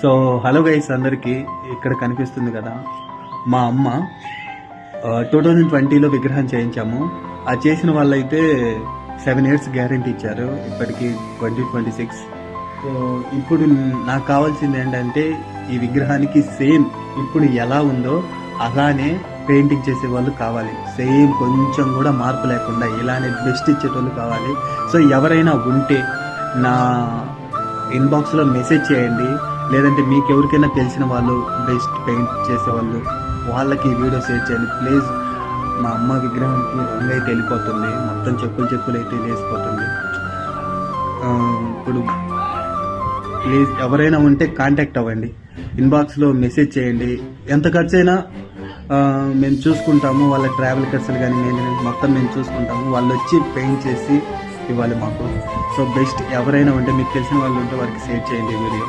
So hello guys, అందరికీ ఇక్కడ కనిపిస్తుంది కదా మా అమ్మ 2020లో విగ్రహం చేయించాము. ఆ చేసిన వాళ్ళైతే 7 years గ్యారెంటీ ఇచ్చారు, ఇప్పటికి 2026. సో ఇప్పుడు నాకు కావాల్సింది ఏంటంటే ఈ విగ్రహానికి సేమ్ ఇప్పుడు ఎలా ఉందో అలానే పెయింటింగ్ చేసే వాళ్ళు కావాలి. సేమ్ కొంచెం కూడా మార్పు లేకుండా ఇలానే బెస్ట్ ఇచ్చేటోళ్ళు కావాలి. సో ఎవరైనా ఉంటే నా ఇన్బాక్స్లో మెసేజ్ చేయండి, లేదంటే మీకు ఎవరికైనా తెలిసిన వాళ్ళు బెస్ట్ పెయింట్ చేసేవాళ్ళు వాళ్ళకి ఈ వీడియో షేర్ చేయండి ప్లీజ్. మా అమ్మ విగ్రహానికి రంగు అయితే వెళ్ళిపోతుంది, మొత్తం చెప్పులు అయితే లేసిపోతుంది. ఇప్పుడు ప్లీజ్ ఎవరైనా ఉంటే కాంటాక్ట్ అవ్వండి, ఇన్బాక్స్లో మెసేజ్ చేయండి. ఎంత ఖర్చు అయినా మేము చూసుకుంటాము, వాళ్ళ ట్రావెల్ ఖర్చులు కానీ మెయింటెనెన్స్ మొత్తం మేము చూసుకుంటాము. వాళ్ళు వచ్చి పెయింట్ చేసి ఇవ్వాలి మాకు. సో బెస్ట్ ఎవరైనా ఉంటే మీకు తెలిసిన వాళ్ళు ఉంటే వారికి షేర్ చేయండి వీడియో.